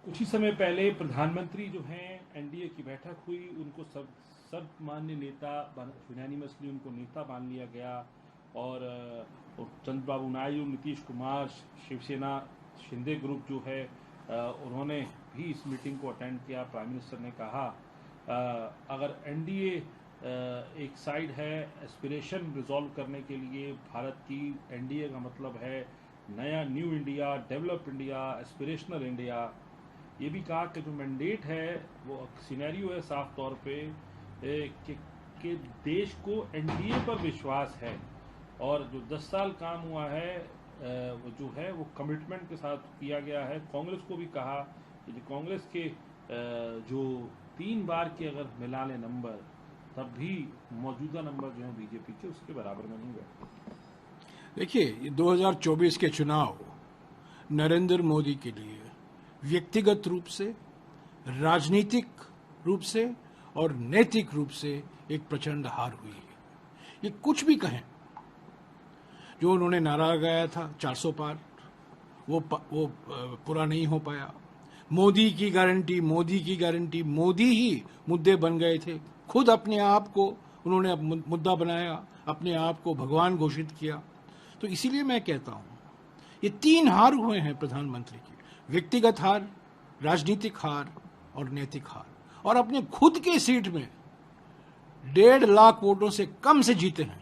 कुछ ही समय पहले प्रधानमंत्री जो हैं एनडीए की बैठक हुई, उनको सर्वमान्य नेता यूनानिमसली उनको नेता मान लिया गया और चंद्रबाबू नायडू, नीतीश कुमार, शिवसेना शिंदे ग्रुप जो है उन्होंने भी इस मीटिंग को अटेंड किया। प्राइम मिनिस्टर ने कहा अगर एनडीए एक साइड है एस्पिरेशन रिजॉल्व करने के लिए भारत की, एनडीए का मतलब है नया new India, develop India, aspirational India. ये भी कहा कि जो मैंडेट है वो सिनेरियो है साफ तौर पे कि देश को एनडीए पर विश्वास है और जो 10 साल काम हुआ है वो जो है वो कमिटमेंट के साथ किया गया है। कांग्रेस को भी कहा कि जो कांग्रेस के जो 3 बार के अगर मिला ले नंबर, तब भी मौजूदा नंबर जो है बीजेपी के उसके बराबर में नहीं गए। देखिए, 2024 के चुनाव नरेंद्र मोदी के लिए व्यक्तिगत रूप से, राजनीतिक रूप से और नैतिक रूप से एक प्रचंड हार हुई है। ये कुछ भी कहें, जो उन्होंने नारा लगाया था 400 पार, वो पूरा नहीं हो पाया। मोदी की गारंटी, मोदी की गारंटी, मोदी ही मुद्दे बन गए थे। खुद अपने आप को उन्होंने मुद्दा बनाया, अपने आप को भगवान घोषित किया। तो इसीलिए मैं कहता हूं, ये 3 हार हुए हैं प्रधानमंत्री की: व्यक्तिगत हार, राजनीतिक हार और नैतिक हार। और अपने खुद के सीट में 1.5 लाख वोटों से कम से जीते हैं।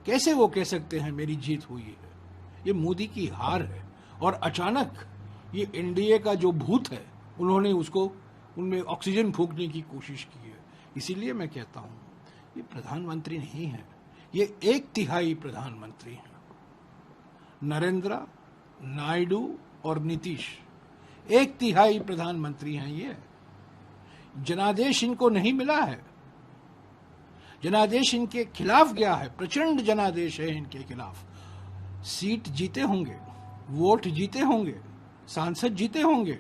कैसे वो कह सकते हैं मेरी जीत हुई है? ये मोदी की हार है। और अचानक ये एनडीए का जो भूत है, उन्होंने उसको उनमें ऑक्सीजन फूंकने की कोशिश की है। इसीलिए मैं कहता हूं, ये प्रधानमंत्री नहीं है, ये 1/3 प्रधानमंत्री हैं। नरेंद्र, नायडू और नीतीश 1/3 प्रधानमंत्री हैं। ये जनादेश इनको नहीं मिला है। जनादेश इनके खिलाफ गया है, प्रचंड जनादेश है इनके खिलाफ। सीट जीते होंगे, वोट जीते होंगे, सांसद जीते होंगे,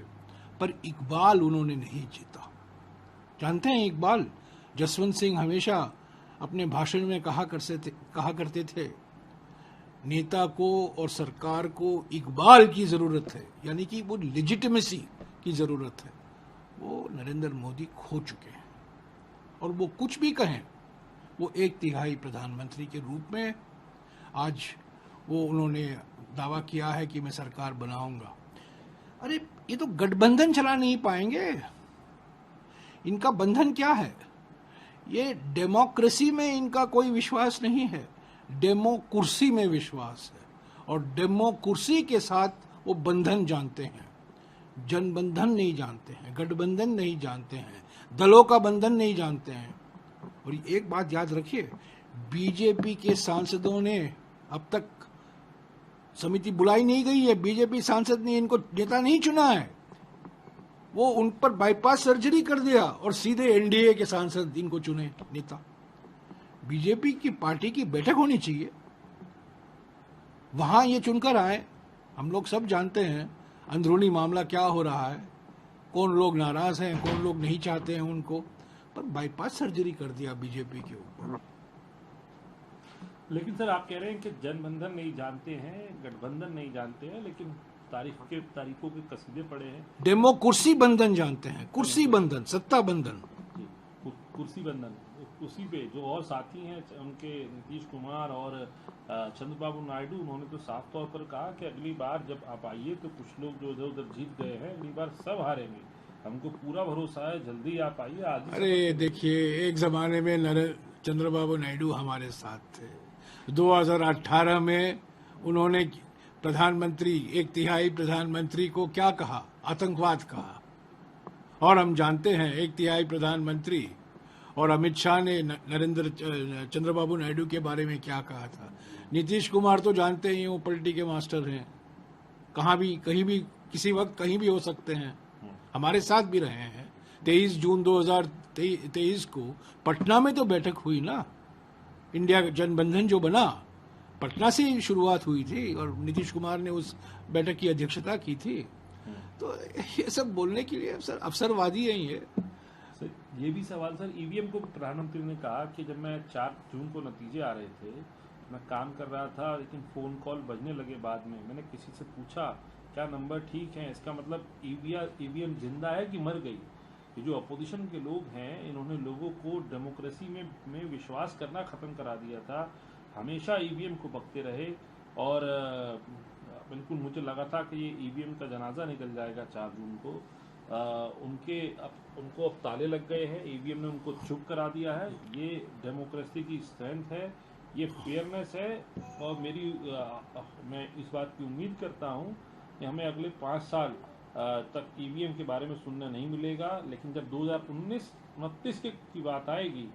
पर इकबाल उन्होंने नहीं जीता। जानते हैं इकबाल? जसवंत सिंह हमेशा अपने भाषण में कहा करते थे, नेता को और सरकार को इकबाल की जरूरत है, यानी कि वो लेजिटिमेसी की जरूरत है। वो नरेंद्र मोदी खो चुके हैं। और वो कुछ भी कहें, वो 1/3 प्रधानमंत्री के रूप में आज वो उन्होंने दावा किया है कि मैं सरकार बनाऊंगा। अरे, ये तो गठबंधन चला नहीं पाएंगे। इनका बंधन क्या है? ये डेमोक्रेसी में इनका कोई विश्वास नहीं है, डेमोकुर्सी में विश्वास है। और डेमोकुर्सी के साथ वो बंधन जानते हैं, जनबंधन नहीं जानते हैं, गठबंधन नहीं जानते हैं, दलों का बंधन नहीं जानते हैं। और एक बात याद रखिए, बीजेपी के सांसदों ने अब तक समिति बुलाई नहीं गई है। बीजेपी सांसद ने इनको नेता नहीं चुना है। वो उन पर बाईपास सर्जरी कर दिया और सीधे एनडीए के सांसद इनको चुने नेता। बीजेपी की पार्टी की बैठक होनी चाहिए, वहां ये चुनकर आए। हम लोग सब जानते हैं अंदरूनी मामला क्या हो रहा है, कौन लोग नाराज हैं, कौन लोग नहीं चाहते हैं उनको, पर बाईपास सर्जरी कर दिया बीजेपी के ऊपर। लेकिन सर, आप कह रहे हैं कि जनबंधन नहीं जानते हैं, गठबंधन नहीं जानते हैं, लेकिन तारीखों के कसीदे पड़े हैं। डेमोकुर्सी बंधन जानते हैं, कुर्सी बंधन, सत्ता बंधन, कुर्सी बंधन। उसी पे जो और साथी हैं उनके, नीतीश कुमार और चंद्रबाबू नायडू, उन्होंने तो साफ तौर पर कहा कि अगली बार जब आप आइए तो कुछ लोग जो इधर उधर जीत गए हैं, अगली बार सब हारेंगे, हमको पूरा भरोसा है, जल्दी आप आइए। आज अरे देखिए, एक जमाने में चंद्रबाबू नायडू हमारे साथ थे। 2018 में उन्होंने प्रधानमंत्री, 1/3 प्रधानमंत्री को क्या कहा? आतंकवाद कहा। और हम जानते हैं 1/3 प्रधानमंत्री और अमित शाह ने चंद्रबाबू नायडू के बारे में क्या कहा था। नीतीश कुमार तो जानते ही, वो पलटी के मास्टर हैं, कहीं भी किसी वक्त कहीं भी हो सकते हैं। हमारे साथ भी रहे हैं। 23 जून 2023 को पटना में तो बैठक हुई ना, इंडिया जनबंधन जो बना, पटना से शुरुआत हुई थी और नीतीश कुमार ने उस बैठक की अध्यक्षता की थी। तो ये सब बोलने के लिए अवसरवादी है ये। सर, ये भी सवाल सर, ईवीएम को प्रधानमंत्री ने कहा कि जब मैं 4 जून को नतीजे आ रहे थे, मैं काम कर रहा था, लेकिन फोन कॉल बजने लगे बाद में, मैंने किसी से पूछा क्या नंबर ठीक है? इसका मतलब ईवीएम जिंदा है कि मर गई? ये जो अपोजिशन के लोग हैं, इन्होंने लोगों को डेमोक्रेसी में विश्वास करना खत्म करा दिया था। हमेशा ईवीएम को बकते रहे और बिल्कुल मुझे लगा था कि ये ईवीएम का जनाजा निकल जाएगा 4 जून को। उनको अब ताले लग गए हैं, ईवीएम ने उनको चुप करा दिया है। ये डेमोक्रेसी की स्ट्रेंथ है, ये फेयरनेस है। और मैं इस बात की उम्मीद करता हूँ कि हमें अगले 5 साल तक ईवीएम के बारे में सुनने नहीं मिलेगा, लेकिन जब 2029 की बात आएगी,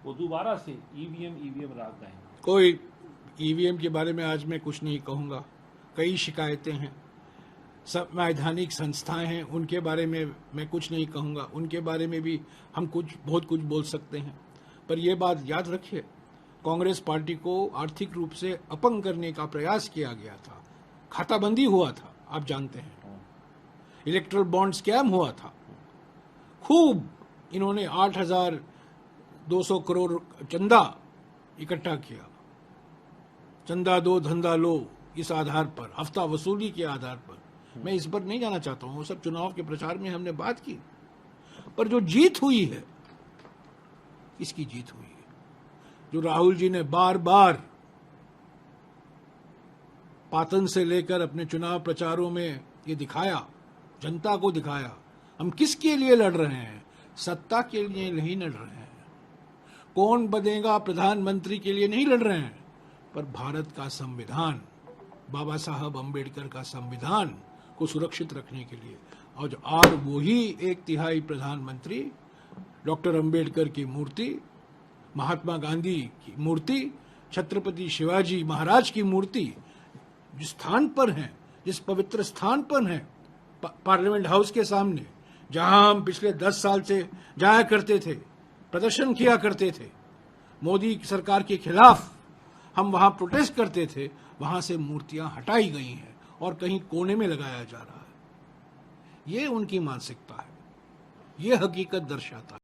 वो दोबारा से ईवीएम राग गाएंगे। कोई ईवीएम के बारे में आज मैं कुछ नहीं कहूँगा। कई शिकायतें हैं, संवैधानिक संस्थाएं हैं, उनके बारे में मैं कुछ नहीं कहूँगा। उनके बारे में भी हम बहुत कुछ बोल सकते हैं, पर यह बात याद रखिए, कांग्रेस पार्टी को आर्थिक रूप से अपंग करने का प्रयास किया गया था। खाताबंदी हुआ था, आप जानते हैं, इलेक्ट्रल बॉन्ड स्कैम हुआ था, खूब इन्होंने 8,200 करोड़ चंदा इकट्ठा किया। चंदा दो धंधा लो, इस आधार पर, हफ्ता वसूली के आधार पर। मैं इस पर नहीं जाना चाहता हूं, वो सब चुनाव के प्रचार में हमने बात की। पर जो जीत हुई है, इसकी जीत हुई है, जो राहुल जी ने बार बार पातन से लेकर अपने चुनाव प्रचारों में ये दिखाया, जनता को दिखाया, हम किसके लिए लड़ रहे हैं? सत्ता के लिए नहीं लड़ रहे हैं, कौन बनेगा प्रधानमंत्री के लिए नहीं लड़ रहे हैं, पर भारत का संविधान, बाबा साहब अंबेडकर का संविधान को सुरक्षित रखने के लिए। और वही 1/3 प्रधानमंत्री डॉक्टर अंबेडकर की मूर्ति, महात्मा गांधी की मूर्ति, छत्रपति शिवाजी महाराज की मूर्ति जिस स्थान पर है, जिस पवित्र स्थान पर है, पार्लियामेंट हाउस के सामने, जहां हम पिछले 10 साल से जाया करते थे, प्रदर्शन किया करते थे, मोदी सरकार के खिलाफ हम वहां प्रोटेस्ट करते थे, वहां से मूर्तियां हटाई गई हैं और कहीं कोने में लगाया जा रहा है। ये उनकी मानसिकता है, ये हकीकत दर्शाता है।